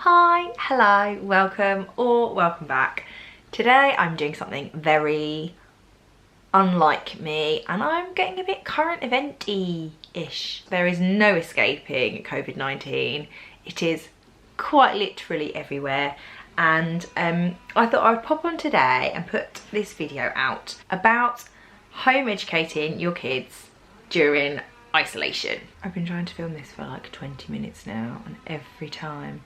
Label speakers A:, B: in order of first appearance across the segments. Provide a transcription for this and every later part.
A: Hi, hello, welcome or welcome back. Today I'm doing something very unlike me and I'm getting a bit current event-y-ish. There is no escaping COVID-19. It is quite literally everywhere, and I thought I would pop on today and put this video out about home educating your kids during isolation. I've been trying to film this for like 20 minutes now, and every time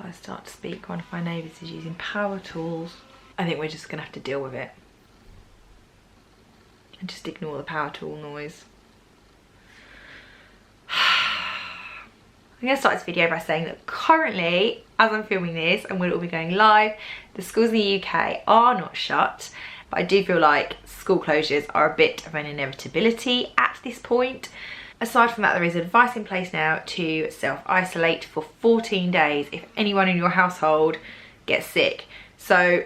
A: I start to speak, one of my neighbours is using power tools. I think we're just gonna have to deal with it and just ignore the power tool noise. I'm gonna start this video by saying that currently, as I'm filming this and we'll all be going live, the schools in the UK are not shut, but I do feel like school closures are a bit of an inevitability at this point. Aside from that, there is advice in place now to self-isolate for 14 days if anyone in your household gets sick. So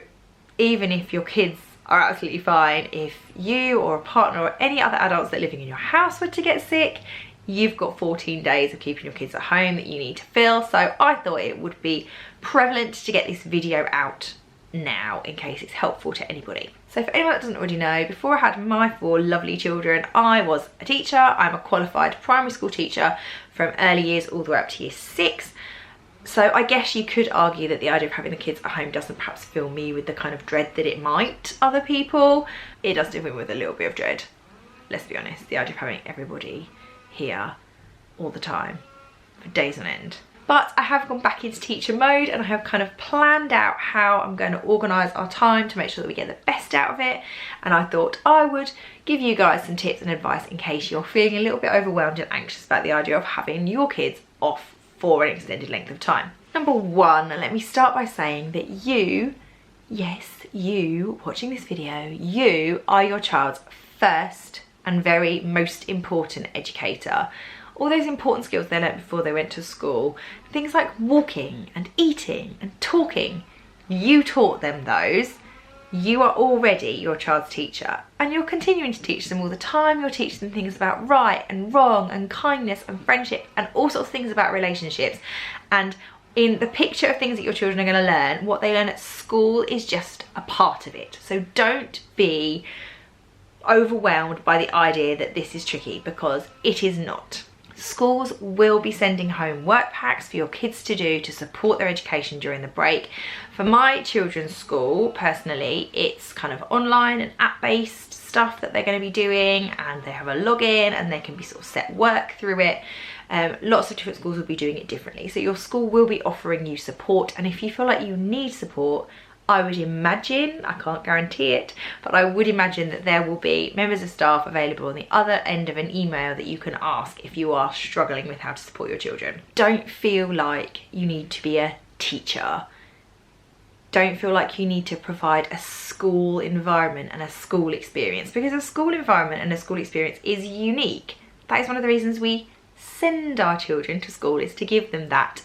A: even if your kids are absolutely fine, if you or a partner or any other adults that are living in your house were to get sick, you've got 14 days of keeping your kids at home that you need to fill. So I thought it would be prevalent to get this video out now in case it's helpful to anybody. So for anyone that doesn't already know, before I had my 4 lovely children, I was a teacher. I'm a qualified primary school teacher from early years all the way up to year 6. So I guess you could argue that the idea of having the kids at home doesn't perhaps fill me with the kind of dread that it might other people. It does fill me with a little bit of dread, let's be honest. The idea of having everybody here all the time for days on end. But I have gone back into teacher mode and I have kind of planned out how I'm going to organise our time to make sure that we get the best out of it. And I thought I would give you guys some tips and advice in case you're feeling a little bit overwhelmed and anxious about the idea of having your kids off for an extended length of time. Number 1, let me start by saying that you, yes, you watching this video, you are your child's first and very most important educator. All those important skills they learnt before they went to school, things like walking and eating and talking, you taught them those. You are already your child's teacher and you're continuing to teach them all the time. You'll teach them things about right and wrong and kindness and friendship and all sorts of things about relationships. And in the picture of things that your children are going to learn, what they learn at school is just a part of it. So don't be overwhelmed by the idea that this is tricky, because it is not. Schools will be sending home work packs for your kids to do to support their education during the break. For my children's school, personally, it's kind of online and app-based stuff that they're going to be doing, and they have a login and they can be sort of set work through it. Lots of different schools will be doing it differently. So your school will be offering you support, and if you feel like you need support, I would imagine, I can't guarantee it, but I would imagine that there will be members of staff available on the other end of an email that you can ask if you are struggling with how to support your children. Don't feel like you need to be a teacher. Don't feel like you need to provide a school environment and a school experience, because a school environment and a school experience is unique. That is one of the reasons we send our children to school, is to give them that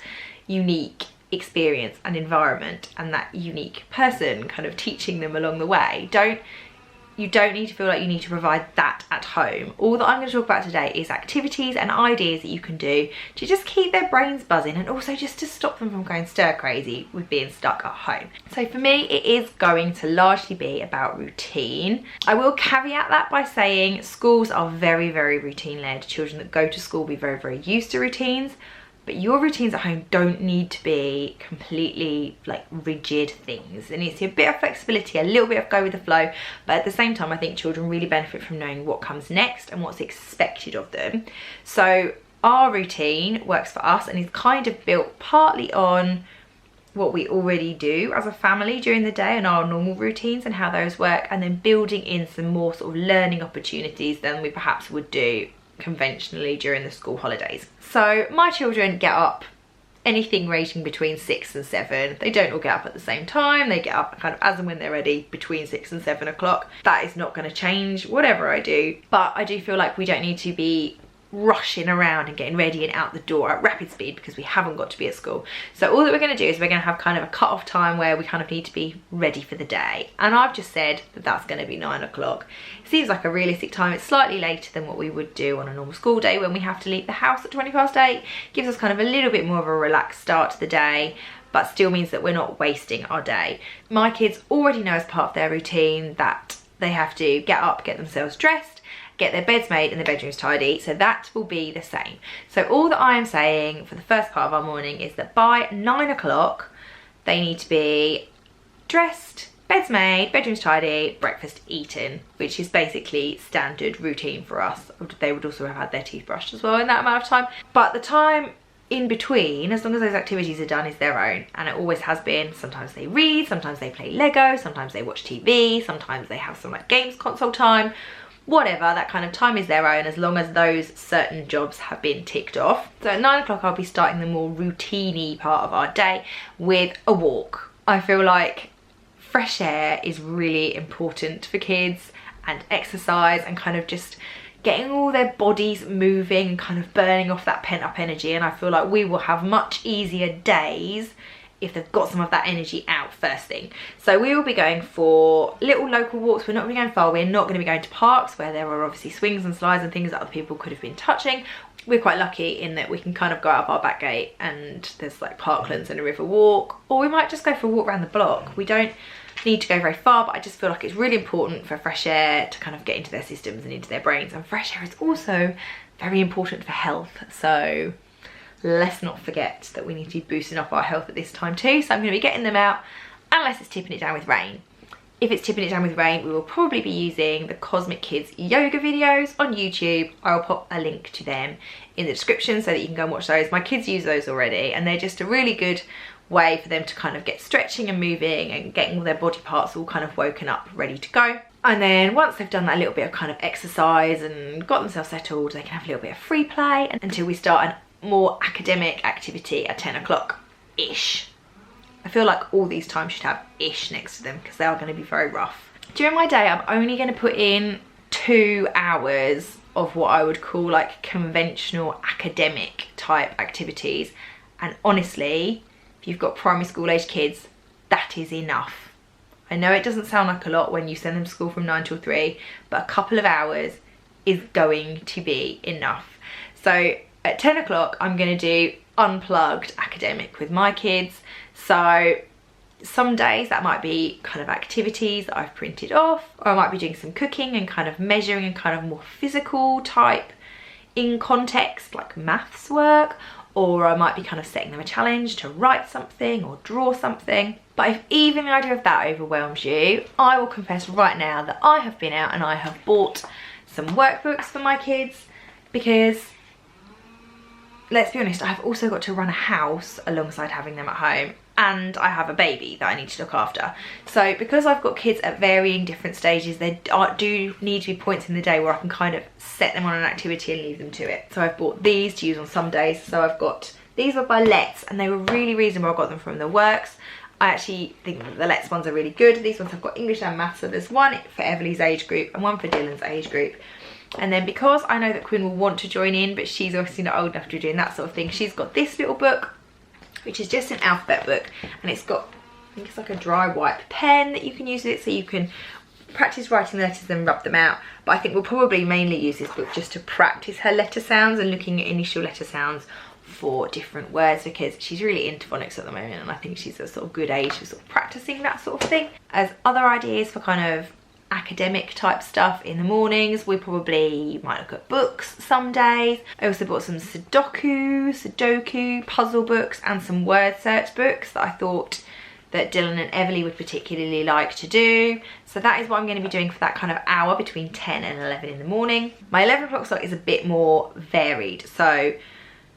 A: unique experience and environment and that unique person kind of teaching them along the way. You don't need to feel like you need to provide that at home. All that I'm going to talk about today is activities and ideas that you can do to just keep their brains buzzing, and also just to stop them from going stir crazy with being stuck at home. So for me, it is going to largely be about routine. I will caveat that by saying schools are very, very routine led. Children that go to school will be very, very used to routines. But your routines at home don't need to be completely like rigid things. There needs to be a bit of flexibility, a little bit of go with the flow, but at the same time I think children really benefit from knowing what comes next and what's expected of them. So our routine works for us and is kind of built partly on what we already do as a family during the day and our normal routines and how those work, and then building in some more sort of learning opportunities than we perhaps would do conventionally during the school holidays. So my children get up anything ranging between 6 and 7. They don't all get up at the same time. They get up kind of as and when they're ready between 6 and 7 o'clock. That is not going to change whatever I do, but I do feel like we don't need to be rushing around and getting ready and out the door at rapid speed because we haven't got to be at school. So all that we're going to do is we're going to have kind of a cut-off time where we kind of need to be ready for the day, and I've just said that that's going to be 9 o'clock. It seems like a realistic time. It's slightly later than what we would do on a normal school day when we have to leave the house at 8:20. Gives us kind of a little bit more of a relaxed start to the day, but still means that we're not wasting our day. My kids already know as part of their routine that they have to get up, get themselves dressed, get their beds made and the bedrooms tidy, so that will be the same. So all that I am saying for the first part of our morning is that by 9 o'clock they need to be dressed, beds made, bedrooms tidy, breakfast eaten, which is basically standard routine for us. They would also have had their teeth brushed as well in that amount of time, but the time in between, as long as those activities are done, is their own, and it always has been. Sometimes they read, sometimes they play Lego, sometimes they watch TV, sometimes they have some like games console time. Whatever, that kind of time is their own as long as those certain jobs have been ticked off. So at 9 o'clock I'll be starting the more routine-y part of our day with a walk. I feel like fresh air is really important for kids, and exercise and kind of just getting all their bodies moving and kind of burning off that pent-up energy, and I feel like we will have much easier days if they've got some of that energy out first thing. So we will be going for little local walks. We're not going to be going far. We're not going to be going to parks where there are obviously swings and slides and things that other people could have been touching. We're quite lucky in that we can kind of go out of our back gate and there's like parklands and a river walk, or we might just go for a walk around the block. We don't need to go very far, but I just feel like it's really important for fresh air to kind of get into their systems and into their brains, and fresh air is also very important for health. So let's not forget that we need to be boosting up our health at this time too. So I'm going to be getting them out unless it's tipping it down with rain. If it's tipping it down with rain, we will probably be using the Cosmic Kids yoga videos on YouTube. I will pop a link to them in the description so that you can go and watch those. My kids use those already, and they're just a really good way for them to kind of get stretching and moving and getting all their body parts all kind of woken up, ready to go. And then once they've done that little bit of kind of exercise and got themselves settled, they can have a little bit of free play until we start an more academic activity at 10 o'clock-ish. I feel like all these times should have ish next to them because they are going to be very rough. During my day, I'm only going to put in 2 hours of what I would call like conventional academic type activities. And honestly, if you've got primary school age kids, that is enough. I know it doesn't sound like a lot when you send them to school from 9 till 3, but a couple of hours is going to be enough. So at 10 o'clock, I'm going to do unplugged academic with my kids. So some days that might be kind of activities that I've printed off, or I might be doing some cooking and kind of measuring and kind of more physical type in context like maths work, or I might be kind of setting them a challenge to write something or draw something. But if even the idea of that overwhelms you, I will confess right now that I have been out and I have bought some workbooks for my kids, because let's be honest, I've also got to run a house alongside having them at home, and I have a baby that I need to look after. So because I've got kids at varying different stages, there do need to be points in the day where I can kind of set them on an activity and leave them to it. So I've bought these to use on some days. So I've got, these were by Let's, and they were really reasonable. I got them from the Works. I actually think that the Let's ones are really good. These ones have got English and Maths, so there's one for Everly's age group and one for Dylan's age group. And then because I know that Quinn will want to join in, but she's obviously not old enough to be doing that sort of thing, she's got this little book, which is just an alphabet book, and it's got, I think it's like a dry wipe pen that you can use with it, so you can practice writing the letters and rub them out. But I think we'll probably mainly use this book just to practice her letter sounds and looking at initial letter sounds for different words, because she's really into phonics at the moment, and I think she's a sort of good age for sort of practicing that sort of thing. As other ideas for kind of academic type stuff in the mornings, we probably might look at books some days. I also bought some Sudoku, puzzle books, and some word search books that I thought that Dylan and Everly would particularly like to do. So that is what I'm going to be doing for that kind of hour between 10 and 11 in the morning. My 11 o'clock slot is a bit more varied. So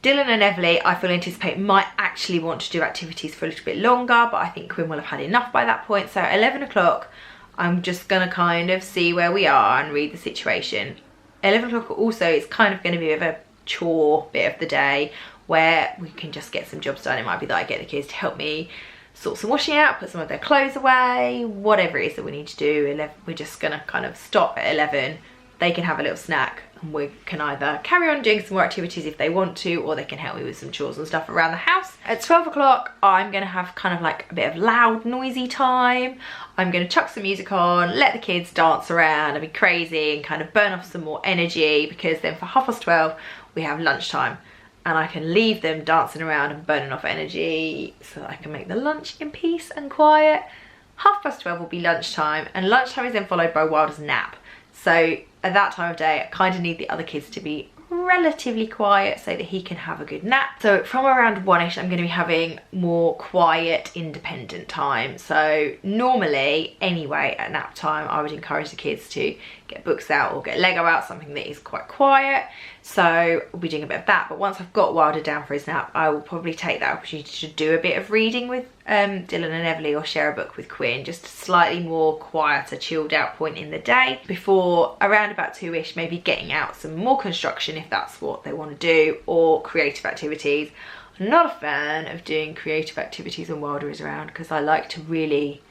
A: Dylan and Everly, I feel anticipate, might actually want to do activities for a little bit longer, but I think Quinn will have had enough by that point. So 11 o'clock, I'm just gonna kind of see where we are and read the situation. 11 o'clock also is kind of gonna be a bit of a chore bit of the day where we can just get some jobs done. It might be that I get the kids to help me sort some washing out, put some of their clothes away, whatever it is that we need to do. We're just gonna kind of stop at 11. They can have a little snack and we can either carry on doing some more activities if they want to, or they can help me with some chores and stuff around the house. At 12 o'clock, I'm gonna have kind of like a bit of loud, noisy time. I'm gonna chuck some music on, let the kids dance around and be crazy and kind of burn off some more energy, because then for 12:30, we have lunchtime. And I can leave them dancing around and burning off energy so that I can make the lunch in peace and quiet. 12:30 will be lunchtime, and lunchtime is then followed by Wilder's nap. So at that time of day, I kind of need the other kids to be relatively quiet so that he can have a good nap. So from around 1ish, I'm going to be having more quiet, independent time. So normally, anyway, at nap time, I would encourage the kids to get books out or get Lego out, something that is quite quiet. So we'll be doing a bit of that. But once I've got Wilder down for his nap, I will probably take that opportunity to do a bit of reading with Dylan and Everly, or share a book with Quinn, just a slightly more quieter, chilled out point in the day, before around about 2ish, maybe getting out some more construction if that's what they want to do, or creative activities. I'm not a fan of doing creative activities when Wilder is around, because I like to really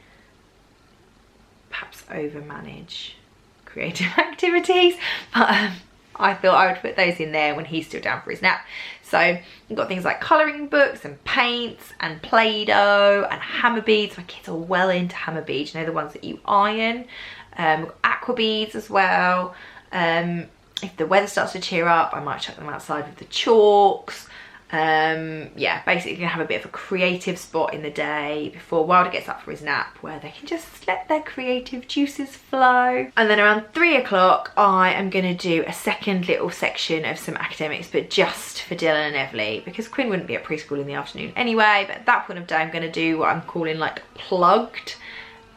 A: perhaps over manage creative activities, but I thought I would put those in there when he's still down for his nap. So I've got things like colouring books and paints and Play-Doh and hammer beads. My kids are well into hammer beads, you know, the ones that you iron. We've got aqua beads as well. If the weather starts to cheer up, I might chuck them outside with the chalks. Yeah, basically gonna have a bit of a creative spot in the day before Wilder gets up for his nap, where they can just let their creative juices flow. And then around 3 o'clock, I am gonna do a second little section of some academics, but just for Dylan and Everly, because Quinn wouldn't be at preschool in the afternoon anyway. But at that point of day, I'm gonna do what I'm calling like plugged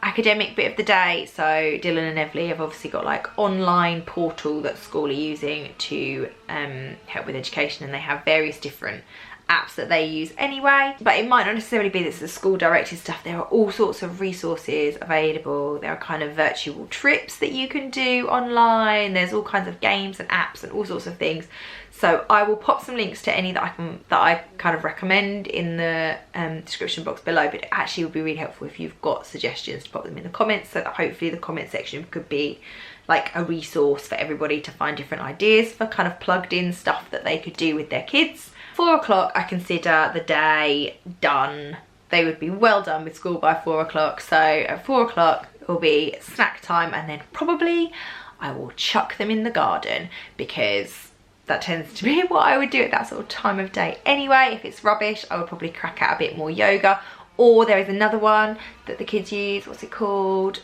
A: academic bit of the day. So Dylan and Everly have obviously got like online portal that school are using to help with education, and they have various different apps that they use anyway, but it might not necessarily be this is school directed stuff. There are all sorts of resources available. There are kind of virtual trips that you can do online. There's all kinds of games and apps and all sorts of things. So I will pop some links to any that I kind of recommend in the description box below, but it actually would be really helpful if you've got suggestions to pop them in the comments, so that hopefully the comment section could be like a resource for everybody to find different ideas for kind of plugged in stuff that they could do with their kids. 4 o'clock, I consider the day done. They would be well done with school by 4 o'clock. So at 4 o'clock, it will be snack time, and then probably I will chuck them in the garden, because that tends to be what I would do at that sort of time of day anyway. If it's rubbish, I would probably crack out a bit more yoga. Or there is another one that the kids use. What's it called?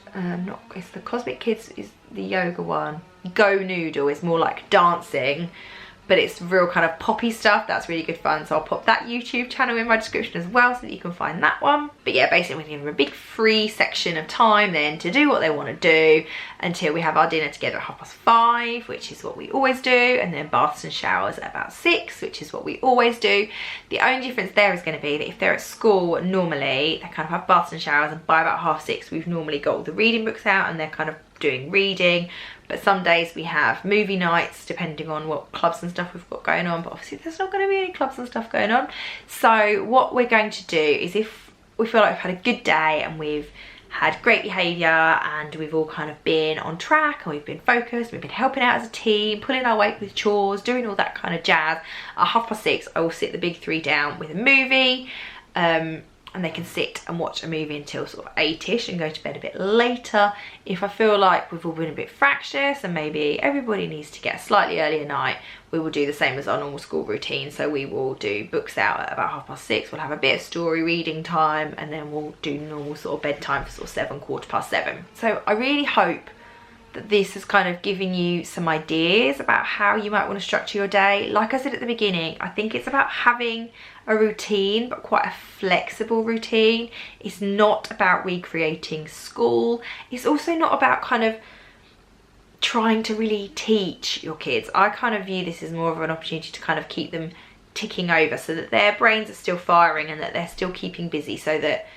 A: It's the Cosmic Kids is the yoga one. Go Noodle is more like dancing, but it's real kind of poppy stuff. That's really good fun. So I'll pop that YouTube channel in my description as well, so that you can find that one. But yeah, basically we give them a big free section of time then to do what they want to do until we have our dinner together at 5:30, which is what we always do. And then baths and showers at about 6, which is what we always do. The only difference there is going to be that if they're at school, normally they kind of have baths and showers, and by about 6:30, we've normally got all the reading books out and they're kind of doing reading. But some days we have movie nights, depending on what clubs and stuff we've got going on. But obviously there's not going to be any clubs and stuff going on. So what we're going to do is, if we feel like we've had a good day and we've had great behaviour and we've all kind of been on track and we've been focused, we've been helping out as a team, pulling our weight with chores, doing all that kind of jazz, at 6:30 I will sit the big three down with a movie. And they can sit and watch a movie until sort of 8ish and go to bed a bit later. If I feel like we've all been a bit fractious and maybe everybody needs to get a slightly earlier night, we will do the same as our normal school routine. So we will do books out at about 6:30. We'll have a bit of story reading time, and then we'll do normal sort of bedtime for sort of 7, 7:15. So I really hope that this has kind of given you some ideas about how you might want to structure your day. Like I said at the beginning, I think it's about having a routine, but quite a flexible routine. It's not about recreating school. It's also not about kind of trying to really teach your kids. I kind of view this as more of an opportunity to kind of keep them ticking over, so that their brains are still firing and that they're still keeping busy, so that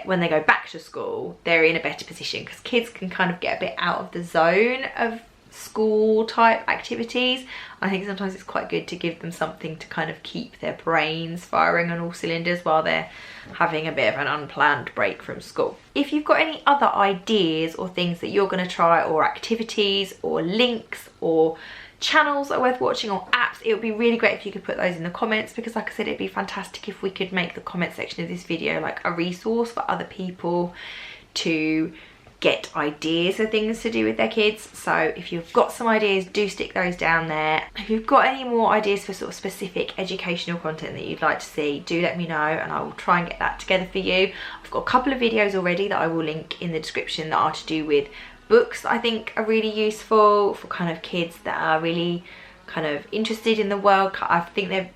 A: when they go back to school, they're in a better position, because kids can kind of get a bit out of the zone of school type activities. I think sometimes it's quite good to give them something to kind of keep their brains firing on all cylinders while they're having a bit of an unplanned break from school. If you've got any other ideas or things that you're going to try, or activities or links or channels that are worth watching or apps, it would be really great if you could put those in the comments, because like I said, it'd be fantastic if we could make the comment section of this video like a resource for other people to get ideas for things to do with their kids. So if you've got some ideas, do stick those down there. If you've got any more ideas for sort of specific educational content that you'd like to see, do let me know and I will try and get that together for you. I've got a couple of videos already that I will link in the description that are to do with books that I think are really useful for kind of kids that are really kind of interested in the world. I think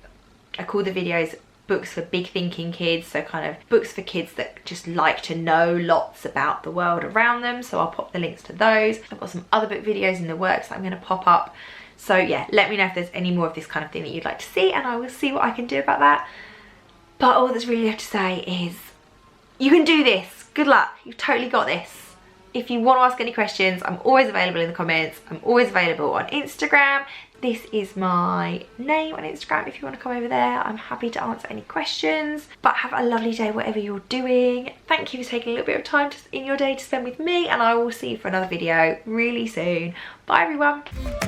A: I call the videos books for big thinking kids, so kind of books for kids that just like to know lots about the world around them. So I'll pop the links to those. I've got some other book videos in the works that I'm going to pop up. So yeah, let me know if there's any more of this kind of thing that you'd like to see and I will see what I can do about that. But all that's really left to say is you can do this. Good luck. You've totally got this. If you want to ask any questions, I'm always available in the comments. I'm always available on Instagram. This is my name on Instagram if you want to come over there. I'm happy to answer any questions. But have a lovely day whatever you're doing. Thank you for taking a little bit of time in your day to spend with me, and I will see you for another video really soon. Bye everyone.